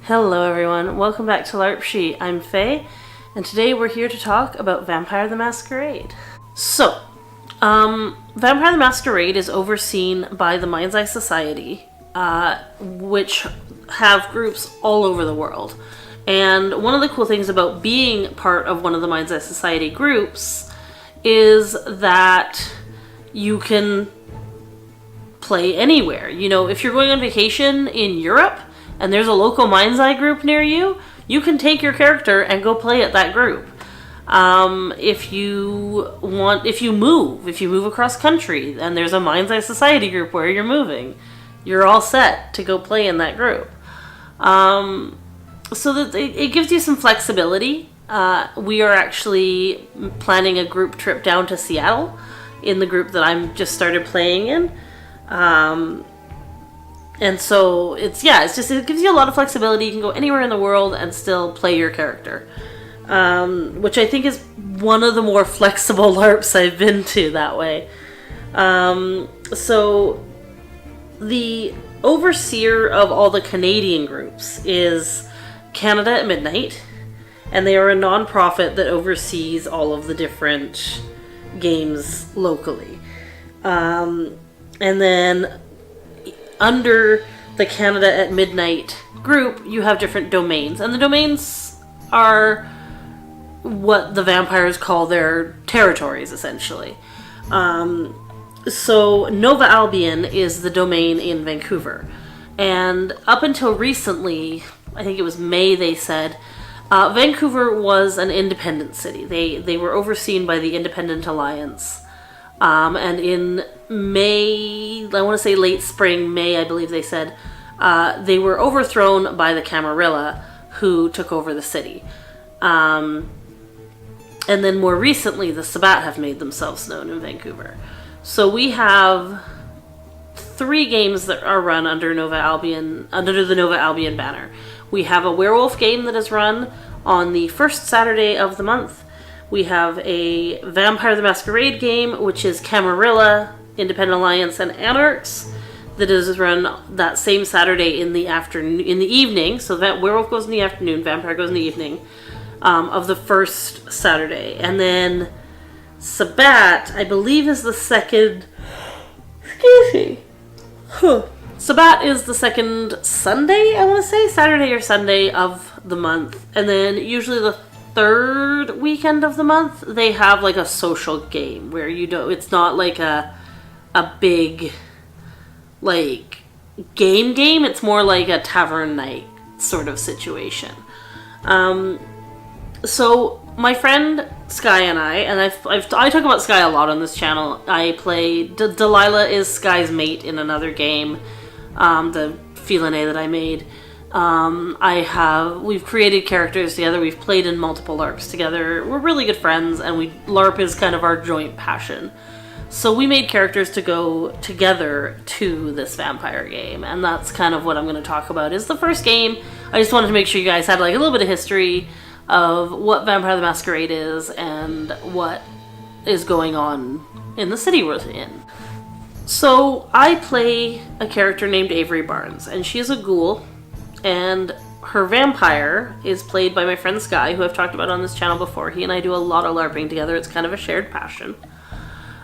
Hello everyone, welcome back to LARP Sheet. I'm Faye, and today we're here to talk about Vampire the Masquerade. So, Vampire the Masquerade is overseen by the Mind's Eye Society, which have groups all over the world. And one of the cool things about being part of one of the Mind's Eye Society groups is that you can play anywhere. You know, if you're going on vacation in Europe, and there's a local Mind's Eye group near you, you can take your character and go play at that group. If you move across country and there's a Mind's Eye Society group where you're moving, you're all set to go play in that group. So that it gives you some flexibility. We are actually planning a group trip down to Seattle in the group that I'm just started playing in. And so it gives you a lot of flexibility. You can go anywhere in the world and still play your character, which I think is one of the more flexible LARPs I've been to that way. So the overseer of all the Canadian groups is Canada at Midnight, and they are a non-profit that oversees all of the different games locally. And then under the Canada at Midnight group, you have different domains. And the domains are what the vampires call their territories, essentially. So Nova Albion is the domain in Vancouver. And up until recently, I think it was May, they said, Vancouver was an independent city. They were overseen by the Independent Alliance. And in May, I want to say late spring, May, I believe they said, they were overthrown by the Camarilla, who took over the city. And then more recently, the Sabbat have made themselves known in Vancouver. So we have 3 games that are run under Nova Albion, under the Nova Albion banner. We have a werewolf game that is run on the first Saturday of the month. We have a Vampire the Masquerade game, which is Camarilla, Independent Alliance, and Anarchs, that is run that same Saturday in the evening. So that werewolf goes in the afternoon, vampire goes in the evening of the first Saturday. And then Sabbat, I believe, is the second. Excuse me. Sabbat is the second Sunday, I want to say, Saturday or Sunday of the month, and then usually the third weekend of the month they have like a social game where it's not like a big like game, it's more like a tavern night sort of situation. So my friend Sky and I talk about Sky a lot on this channel. I play Delilah is Sky's mate in another game, the Feline that I made. We've created characters together, we've played in multiple LARPs together, we're really good friends, and LARP is kind of our joint passion. So we made characters to go together to this vampire game, and that's kind of what I'm going to talk about is the first game. I just wanted to make sure you guys had like a little bit of history of what Vampire the Masquerade is and what is going on in the city we're in. So I play a character named Avery Barnes, and she is a ghoul. And her vampire is played by my friend Sky, who I've talked about on this channel before. He and I do a lot of LARPing together. It's kind of a shared passion.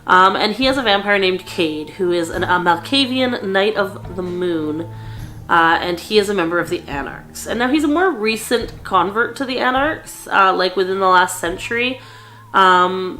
And he has a vampire named Cade, who is a Malkavian Knight of the Moon. And he is a member of the Anarchs. And now he's a more recent convert to the Anarchs, like within the last century. Because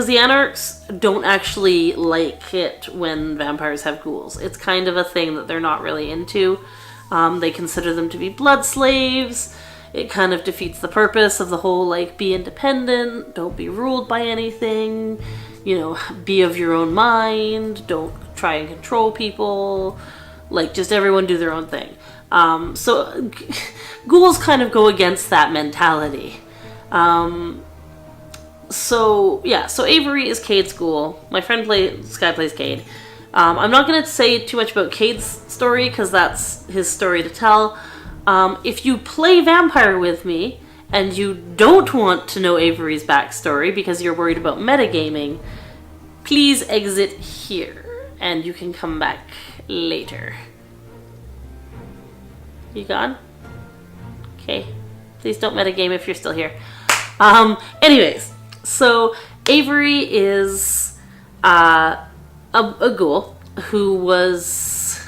the Anarchs don't actually like it when vampires have ghouls. It's kind of a thing that they're not really into. They consider them to be blood slaves. It kind of defeats the purpose of the whole, like, be independent, don't be ruled by anything, be of your own mind, don't try and control people, like, just everyone do their own thing. So ghouls kind of go against that mentality. So Avery is Cade's ghoul. My friend Sky plays Cade. I'm not going to say too much about Cade's story because that's his story to tell. If you play Vampire with me and you don't want to know Avery's backstory because you're worried about metagaming, please exit here and you can come back later. You gone? Okay. Please don't metagame if you're still here. Anyways, so Avery is a ghoul who was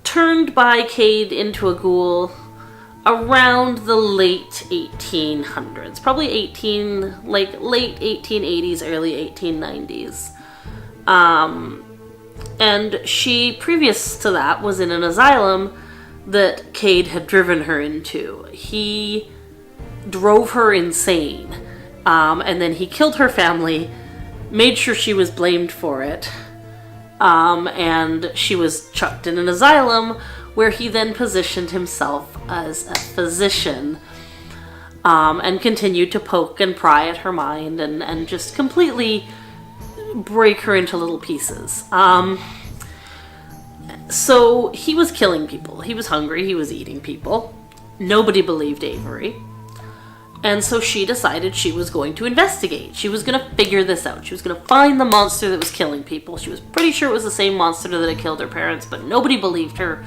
turned by Cade into a ghoul around the late 1800s. Probably late 1880s, early 1890s. And she, previous to that, was in an asylum that Cade had driven her into. He drove her insane, and then he killed her family, made sure she was blamed for it, and she was chucked in an asylum where he then positioned himself as a physician, and continued to poke and pry at her mind and just completely break her into little pieces. So he was killing people. He was hungry. He was eating people. Nobody believed Avery. And so she decided she was going to investigate. She was going to figure this out. She was going to find the monster that was killing people. She was pretty sure it was the same monster that had killed her parents, but nobody believed her.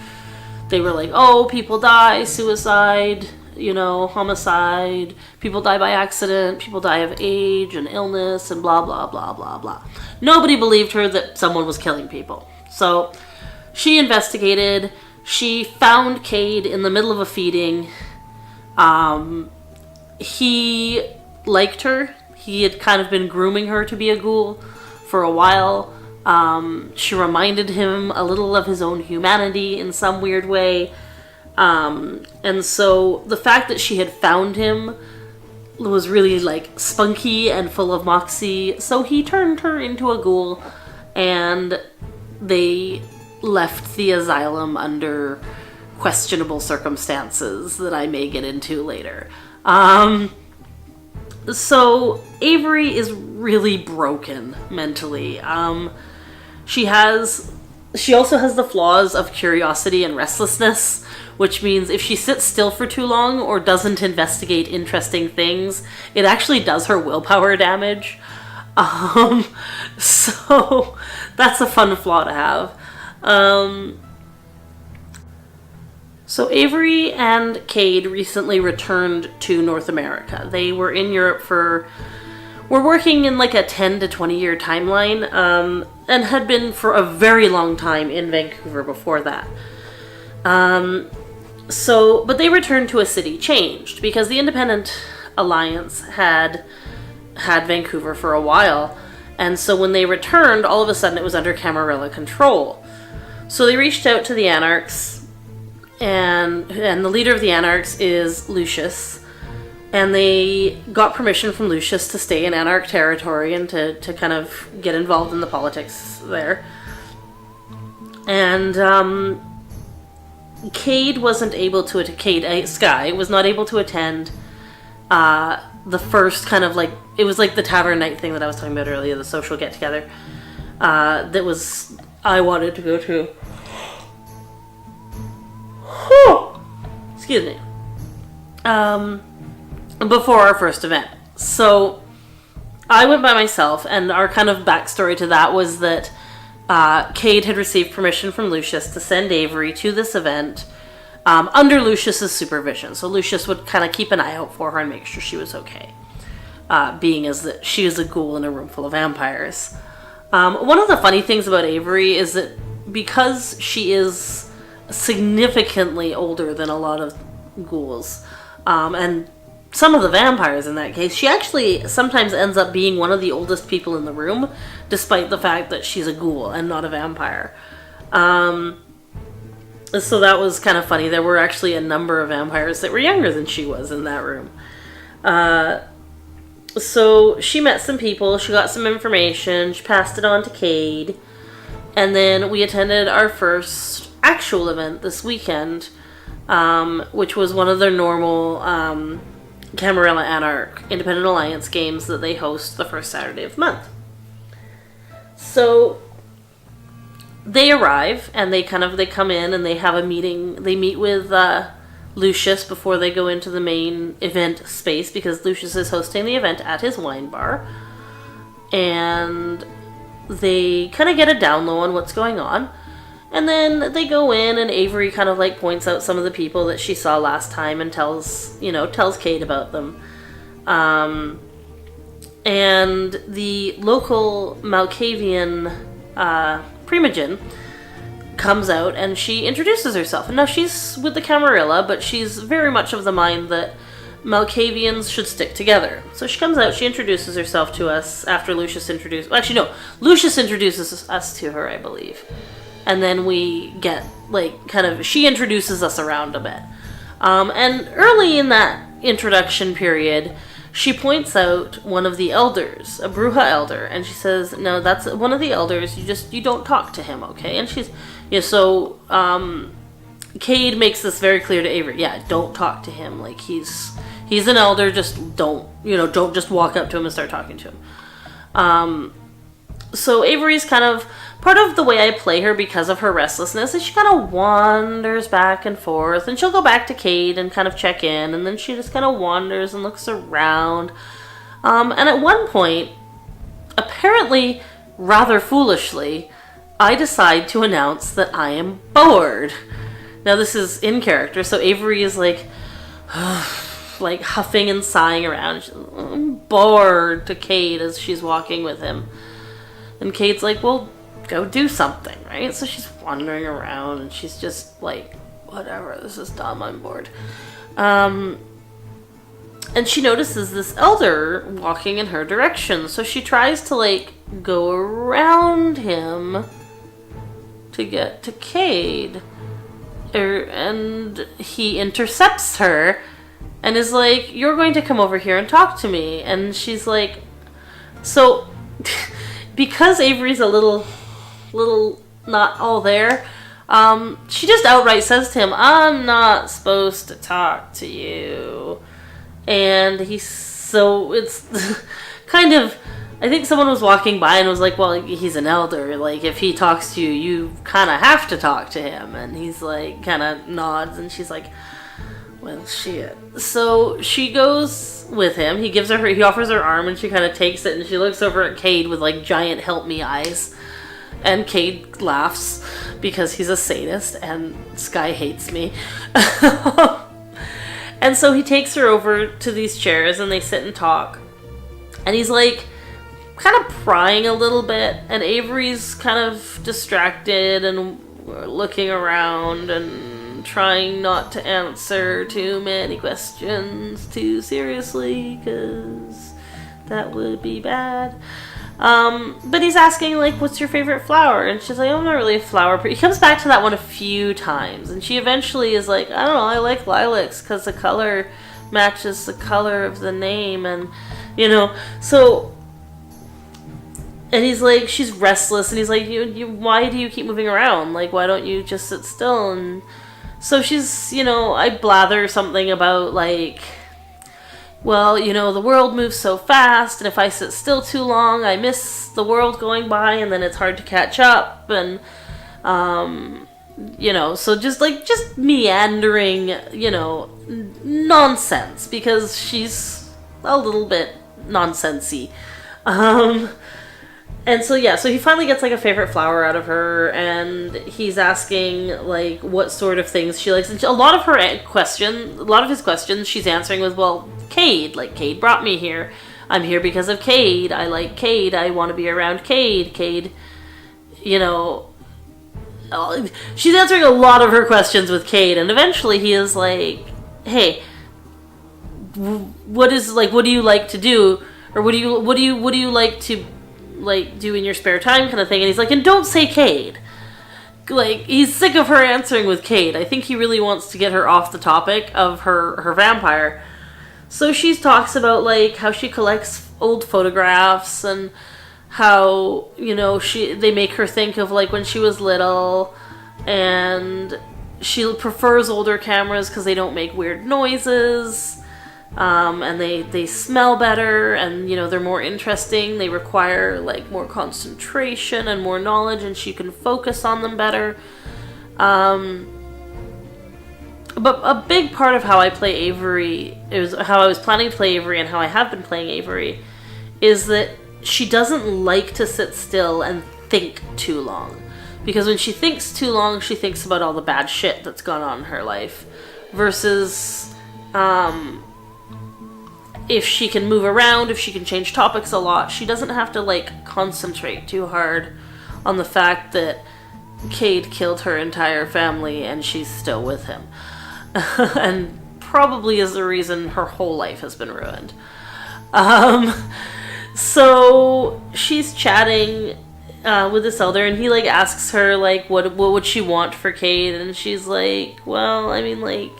They were like, oh, people die, suicide, homicide. People die by accident. People die of age and illness and blah, blah, blah, blah, blah. Nobody believed her that someone was killing people. So she investigated. She found Cade in the middle of a feeding. He liked her. He had kind of been grooming her to be a ghoul for a while. She reminded him a little of his own humanity in some weird way. And so the fact that she had found him was really spunky and full of moxie. So he turned her into a ghoul, and they left the asylum under questionable circumstances that I may get into later. So Avery is really broken mentally. She also has the flaws of curiosity and restlessness, which means if she sits still for too long or doesn't investigate interesting things, it actually does her willpower damage. So that's a fun flaw to have. So Avery and Cade recently returned to North America. They were in Europe were working in a 10 to 20 year timeline, and had been for a very long time in Vancouver before that. But they returned to a city changed because the Independent Alliance had Vancouver for a while, and so when they returned, all of a sudden it was under Camarilla control. So they reached out to the Anarchs, and the leader of the Anarchs is Lucius, and they got permission from Lucius to stay in Anarch territory and to kind of get involved in the politics there. And Cade Skye was not able to attend the first kind of it was the tavern night thing that I was talking about earlier, the social get together I wanted to go to. Excuse me. Before our first event. So I went by myself, and our kind of backstory to that was that Cade had received permission from Lucius to send Avery to this event under Lucius's supervision. So Lucius would kind of keep an eye out for her and make sure she was okay, being as that she is a ghoul in a room full of vampires. One of the funny things about Avery is that because she is significantly older than a lot of ghouls, and some of the vampires in that case, she actually sometimes ends up being one of the oldest people in the room, despite the fact that she's a ghoul and not a vampire. So that was kind of funny. There were actually a number of vampires that were younger than she was in that room. So she met some people, she got some information, she passed it on to Cade, and then we attended our first actual event this weekend, which was one of their normal Camarilla Anarch Independent Alliance games that they host the first Saturday of the month. So they arrive and they come in and they have a meeting. They meet with Lucius before they go into the main event space, because Lucius is hosting the event at his wine bar, and they kind of get a down low on what's going on. And then they go in, and Avery kind of like points out some of the people that she saw last time and tells Kate about them. And the local Malkavian Primogen comes out, and she introduces herself. And now she's with the Camarilla, but she's very much of the mind that Malkavians should stick together. So she comes out, she introduces herself to us after Lucius introduces... Well, actually, no. Lucius introduces us to her, I believe. And then we get, like, kind of... She introduces us around a bit. And early in that introduction period, she points out one of the elders, a Bruja elder, and she says, no, that's one of the elders, you don't talk to him, okay? And she's... Cade makes this very clear to Avery. Yeah, don't talk to him. Like, he's an elder, just don't just walk up to him and start talking to him. So Avery's kind of, part of the way I play her because of her restlessness is she kind of wanders back and forth, and she'll go back to Cade and kind of check in, and then she just kind of wanders and looks around. And at one point, apparently rather foolishly, I decide to announce that I am bored. Now this is in character, so Avery is like huffing and sighing around. She's, I'm bored, to Cade as she's walking with him. And Cade's like, well, go do something, right? So she's wandering around, and she's just like, whatever, this is dumb, I'm bored. And she notices this elder walking in her direction, so she tries to, like, go around him to get to Cade. And he intercepts her and is like, you're going to come over here and talk to me. And she's like, so... because Avery's a little not all there, she just outright says to him, I'm not supposed to talk to you. And it's kind of, I think someone was walking by and was like, well, he's an elder. Like, if he talks to you, you kind of have to talk to him. And he's like, kind of nods, and she's like, well, shit. So she goes with him. He offers her arm, and she kind of takes it, and she looks over at Cade with, like, giant help me eyes. And Cade laughs because he's a sadist, and Sky hates me. And so he takes her over to these chairs, and they sit and talk. And he's, like, kind of prying a little bit, and Avery's kind of distracted and looking around and trying not to answer too many questions too seriously, because that would be bad. But he's asking, like, what's your favorite flower? And she's like, I'm not really a flower person. He comes back to that one a few times, and she eventually is like, I don't know, I like lilacs because the color matches the color of the name, and, so... And he's like, she's restless, and he's like, why do you keep moving around? Like, why don't you just sit still? And so she's, I blather something about, like, well, the world moves so fast, and if I sit still too long, I miss the world going by, and then it's hard to catch up, and, so just meandering, nonsense, because she's a little bit nonsensy. And so he finally gets, like, a favorite flower out of her, and he's asking, like, what sort of things she likes. And a lot of his questions, she's answering with, well, Cade. Like, Cade brought me here. I'm here because of Cade. I like Cade. I want to be around Cade. Cade, she's answering a lot of her questions with Cade, and eventually he is like, hey, what do you like to do? Or what do you like to, like, do in your spare time, kind of thing. And he's like, and don't say Cade. Like, he's sick of her answering with Cade. I think he really wants to get her off the topic of her vampire. So she talks about, like, how she collects old photographs, and how, they make her think of, like, when she was little, and she prefers older cameras because they don't make weird noises. And they smell better, and, they're more interesting. They require, like, more concentration and more knowledge, and she can focus on them better. But a big part of how I play Avery, how I was planning to play Avery and how I have been playing Avery, is that she doesn't like to sit still and think too long. Because when she thinks too long, she thinks about all the bad shit that's gone on in her life. Versus, if she can move around, if she can change topics a lot, she doesn't have to, like, concentrate too hard on the fact that Cade killed her entire family and she's still with him. And probably is the reason her whole life has been ruined. So she's chatting with this elder, and he, like, asks her, like, what would she want for Cade, and she's like, well, I mean, like,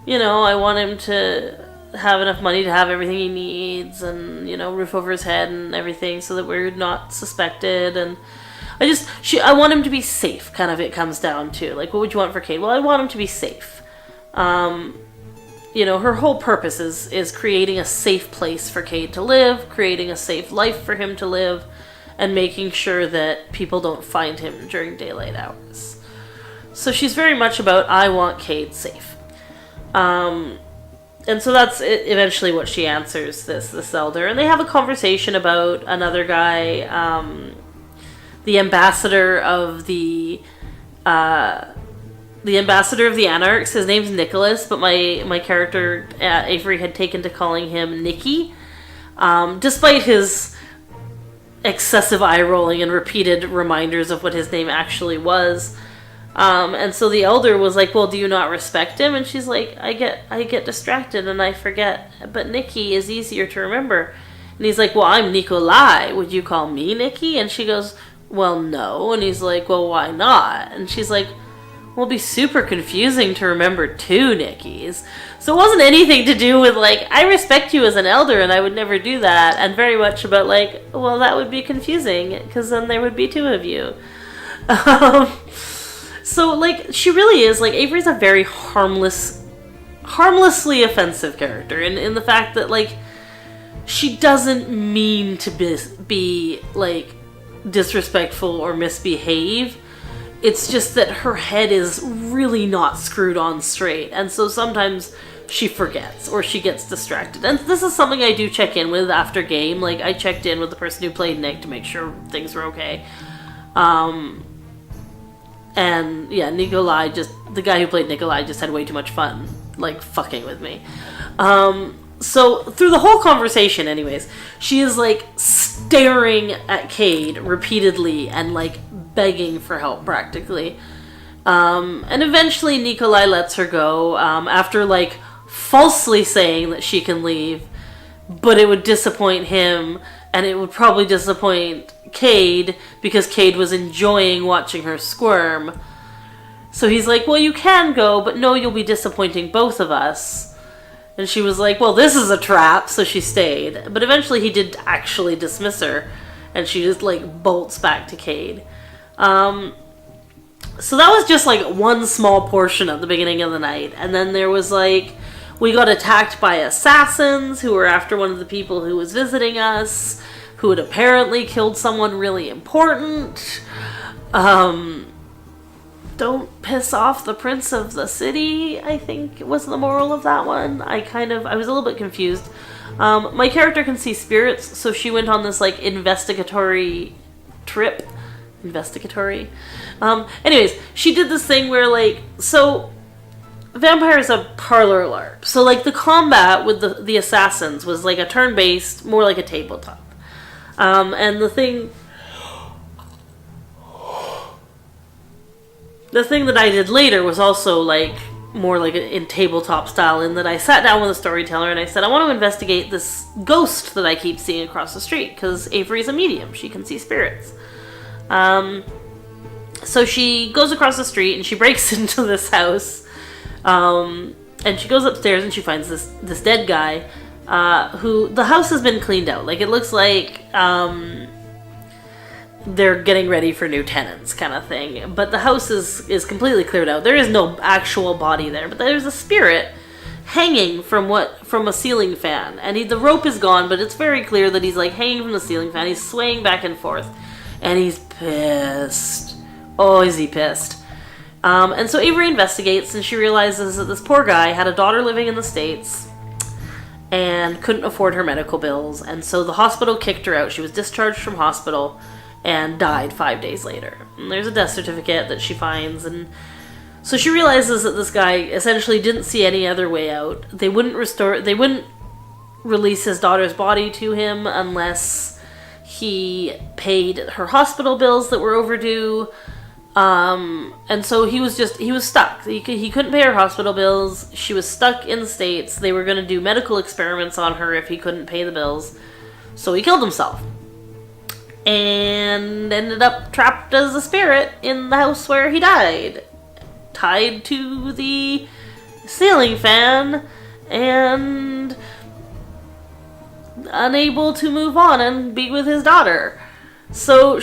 you know, I want him to have enough money to have everything he needs, and, you know, roof over his head and everything, so that we're not suspected, and I want him to be safe, kind of, it comes down to, like, what would you want for Cade? Well, I want him to be safe. You know, her whole purpose is creating a safe place for Cade to live, creating a safe life for him to live, and making sure that people don't find him during daylight hours. So she's very much about, I want Cade safe. And so that's eventually what she answers this elder. And they have a conversation about another guy, the ambassador of the Anarchs. His name's Nicholas, but my character, Avery, had taken to calling him Nicky. Despite his excessive eye-rolling and repeated reminders of what his name actually was. And so the elder was like, well, do you not respect him? And she's like, I get distracted and I forget, but Nicky is easier to remember. And he's like, well, I'm Nikolai. Would you call me Nicky? And she goes, well, no. And he's like, well, why not? And she's like, well, it'll be super confusing to remember two Nickies. So it wasn't anything to do with, like, I respect you as an elder and I would never do that. And very much about, like, well, that would be confusing because then there would be two of you. So, like, she really is, like, Avery's a very harmlessly offensive character. In the fact that, like, she doesn't mean to be like, disrespectful or misbehave. It's just that her head is really not screwed on straight. And so sometimes she forgets or she gets distracted. And this is something I do check in with after game. Like, I checked in with the person who played Nick to make sure things were okay. And yeah, the guy who played Nikolai just had way too much fun, like, fucking with me. So through the whole conversation anyways, she is, like, staring at Cade repeatedly and, like, begging for help practically. And eventually Nikolai lets her go, after, like, falsely saying that she can leave, but it would disappoint him, and it would probably disappoint Cade, because Cade was enjoying watching her squirm. So he's like, well, you can go, but no, you'll be disappointing both of us. And she was like, well, this is a trap, so she stayed. But eventually he did actually dismiss her, and she just, like, bolts back to Cade. So that was just, like, one small portion at the beginning of the night. And then there was, like, we got attacked by assassins who were after one of the people who was visiting us, who had apparently killed someone really important. Don't piss off the prince of the city, I think was the moral of that one. I was a little bit confused. My character can see spirits, so she went on this, like, investigatory trip. Anyways, she did this thing where, like, so Vampire is a parlor LARP. So, like, the combat with the assassins was, like, a turn-based, more like a tabletop. And the thing that I did later was also, like, more like in tabletop style, in that I sat down with a storyteller and I said, I want to investigate this ghost that I keep seeing across the street, because Avery's a medium. She can see spirits. So she goes across the street and she breaks into this house, and she goes upstairs and she finds this dead guy, who, the house has been cleaned out. Like, it looks like, they're getting ready for new tenants, kind of thing. But the house is completely cleared out. There is no actual body there, but there's a spirit hanging from a ceiling fan. And the rope is gone, but it's very clear that he's, like, hanging from the ceiling fan. He's swaying back and forth. And he's pissed. Oh, is he pissed? And so Avery investigates, and she realizes that this poor guy had a daughter living in the States and couldn't afford her medical bills. And so the hospital kicked her out. She was discharged from hospital. and died 5 days later. And there's a death certificate that she finds, and so she realizes that this guy essentially didn't see any other way out. They wouldn't release his daughter's body to him unless he paid her hospital bills that were overdue. And so he was stuck. He couldn't pay her hospital bills. She was stuck in the States. They were going to do medical experiments on her if he couldn't pay the bills. So he killed himself. And ended up trapped as a spirit in the house where he died. Tied to the ceiling fan and unable to move on and be with his daughter. So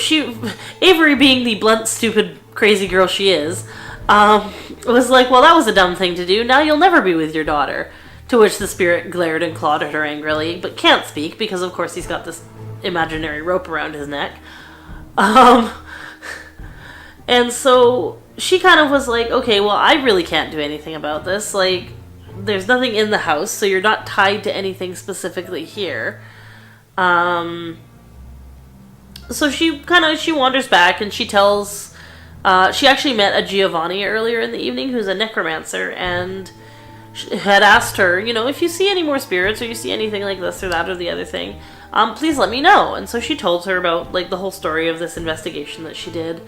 Avery, being the blunt, stupid, crazy girl she is, was like, well, that was a dumb thing to do. Now you'll never be with your daughter. To which the spirit glared and clawed at her angrily, but can't speak because, of course, he's got this imaginary rope around his neck. And so she kind of was like, okay, well, I really can't do anything about this. Like, there's nothing in the house, so you're not tied to anything specifically here. So she wanders back and she tells, she actually met a Giovanni earlier in the evening who's a necromancer, and had asked her, if you see any more spirits or you see anything like this or that or the other thing, please let me know. And so she told her about the whole story of this investigation that she did,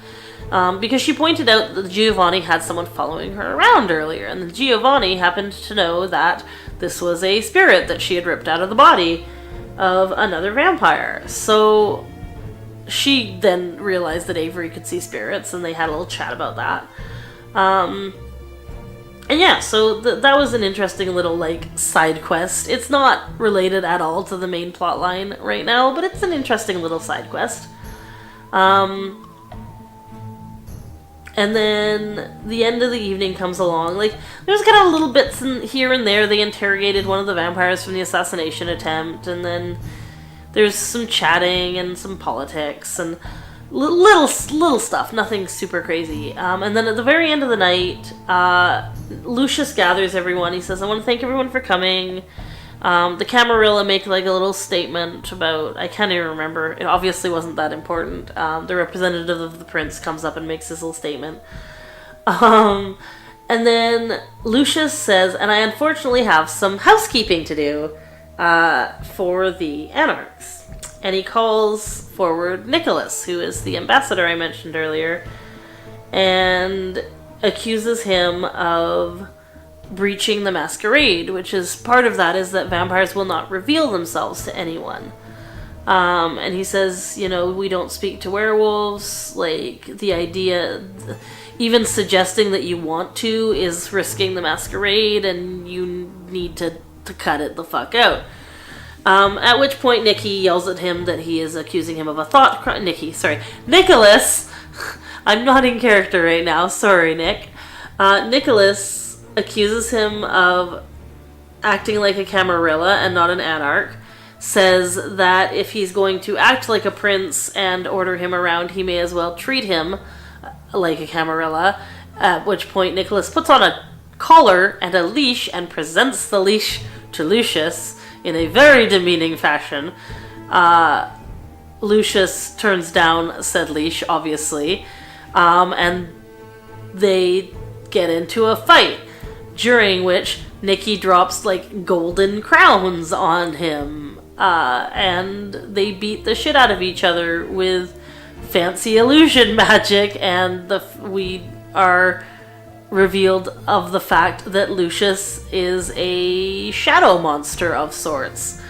because she pointed out that Giovanni had someone following her around earlier, and the Giovanni happened to know that this was a spirit that she had ripped out of the body of another vampire. So she then realized that Avery could see spirits, and they had a little chat about that. And yeah, so that was an interesting little, side quest. It's not related at all to the main plot line right now, but it's an interesting little side quest. And then the end of the evening comes along. There's kind of little bits here and there. They interrogated one of the vampires from the assassination attempt, and then there's some chatting and some politics and little stuff, nothing super crazy. And then at the very end of the night, Lucius gathers everyone. He says, I want to thank everyone for coming. The Camarilla make a little statement about, I can't even remember, it obviously wasn't that important. The representative of the prince comes up and makes this little statement. And then Lucius says, and I unfortunately have some housekeeping to do for the Anarchs. And he calls forward Nicholas, who is the ambassador I mentioned earlier, and accuses him of breaching the masquerade, which is part of that is that vampires will not reveal themselves to anyone. And he says, we don't speak to werewolves. The idea, even suggesting that you want to, is risking the masquerade, and you need to cut it the fuck out. At which point Nikki yells at him that he is accusing him of a thought crime. Nicholas! I'm not in character right now. Sorry, Nick. Nicholas accuses him of acting like a Camarilla and not an Anarch. Says that if he's going to act like a prince and order him around, he may as well treat him like a Camarilla. At which point Nicholas puts on a collar and a leash and presents the leash to Lucius in a very demeaning fashion. Lucius turns down said leash, obviously, and they get into a fight, during which Nikki drops golden crowns on him, and they beat the shit out of each other with fancy illusion magic, and we are revealed of the fact that Lucius is a shadow monster of sorts.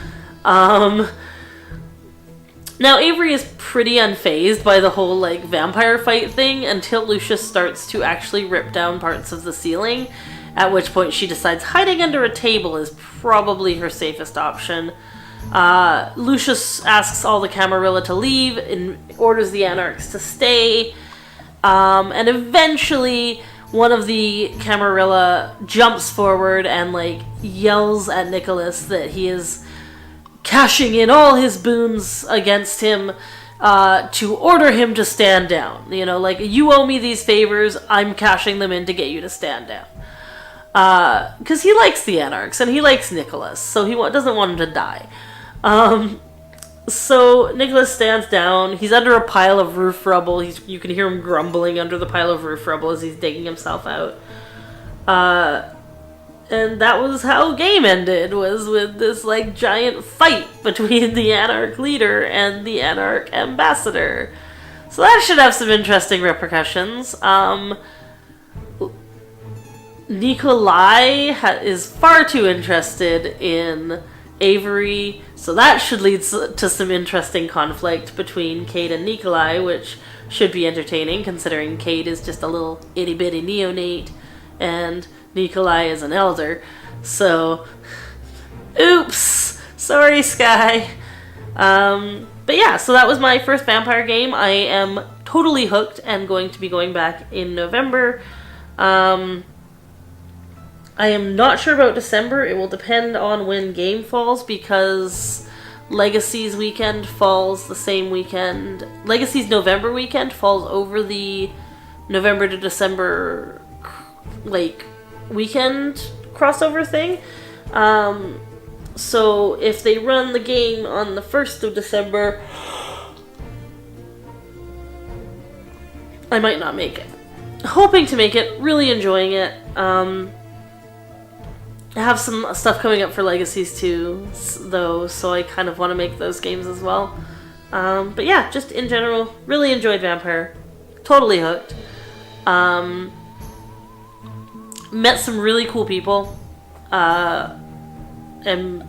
Now Avery is pretty unfazed by the whole vampire fight thing until Lucius starts to actually rip down parts of the ceiling, at which point she decides hiding under a table is probably her safest option. Lucius asks all the Camarilla to leave and orders the Anarchs to stay, and eventually one of the Camarilla jumps forward and yells at Nicholas that he is cashing in all his boons against him, to order him to stand down. You owe me these favors, I'm cashing them in to get you to stand down. Because he likes the Anarchs and he likes Nicholas, so he doesn't want him to die. So Nicholas stands down. He's under a pile of roof rubble. You can hear him grumbling under the pile of roof rubble as he's digging himself out. And that was how game ended, was with this like giant fight between the Anarch leader and the Anarch ambassador. So that should have some interesting repercussions. Nikolai is far too interested in Avery, so that should lead to some interesting conflict between Cade and Nikolai, which should be entertaining considering Cade is just a little itty bitty neonate and Nikolai is an elder. So, oops! Sorry, Sky. But yeah, so that was my first vampire game. I am totally hooked and going to be going back in November. I am not sure about December. It will depend on when game falls because Legacy's weekend falls the same weekend. Legacy's November weekend falls over the November to December weekend crossover thing. So if they run the game on the 1st of December, I might not make it. Hoping to make it, really enjoying it. I have some stuff coming up for Legacies too, though, so I kind of want to make those games as well. But yeah, just in general, really enjoyed Vampire. Totally hooked. Met some really cool people. Am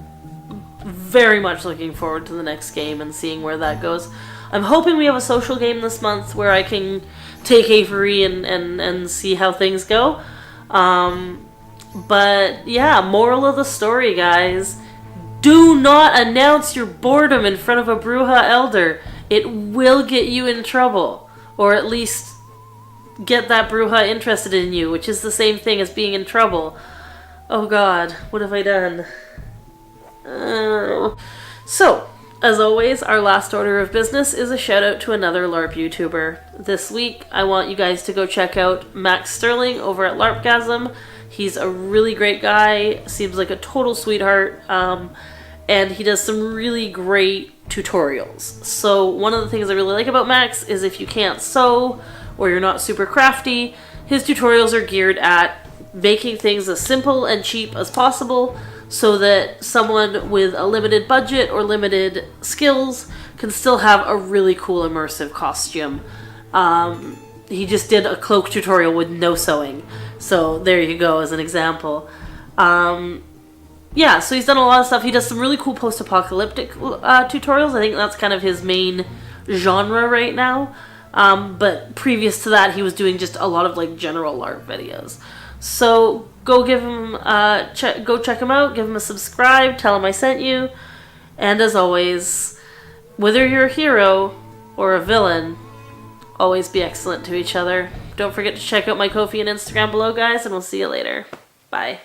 very much looking forward to the next game and seeing where that goes. I'm hoping we have a social game this month where I can take Avery and see how things go. But yeah, moral of the story, guys. Do not announce your boredom in front of a Bruja Elder. It will get you in trouble. Or at least get that Bruja interested in you, which is the same thing as being in trouble. Oh god, what have I done? So, as always, our last order of business is a shout out to another LARP YouTuber. This week, I want you guys to go check out Max Sterling over at LARPgasm. He's a really great guy, seems like a total sweetheart, and he does some really great tutorials. So one of the things I really like about Max is if you can't sew or you're not super crafty, his tutorials are geared at making things as simple and cheap as possible so that someone with a limited budget or limited skills can still have a really cool immersive costume. He just did a cloak tutorial with no sewing. So there you go as an example. Yeah, so he's done a lot of stuff. He does some really cool post-apocalyptic tutorials. I think that's kind of his main genre right now. But previous to that, he was doing just a lot of like general LARP videos. So go give him, go check him out, give him a subscribe, tell him I sent you. And as always, whether you're a hero or a villain, always be excellent to each other. Don't forget to check out my Ko-fi and Instagram below, guys, and we'll see you later. Bye.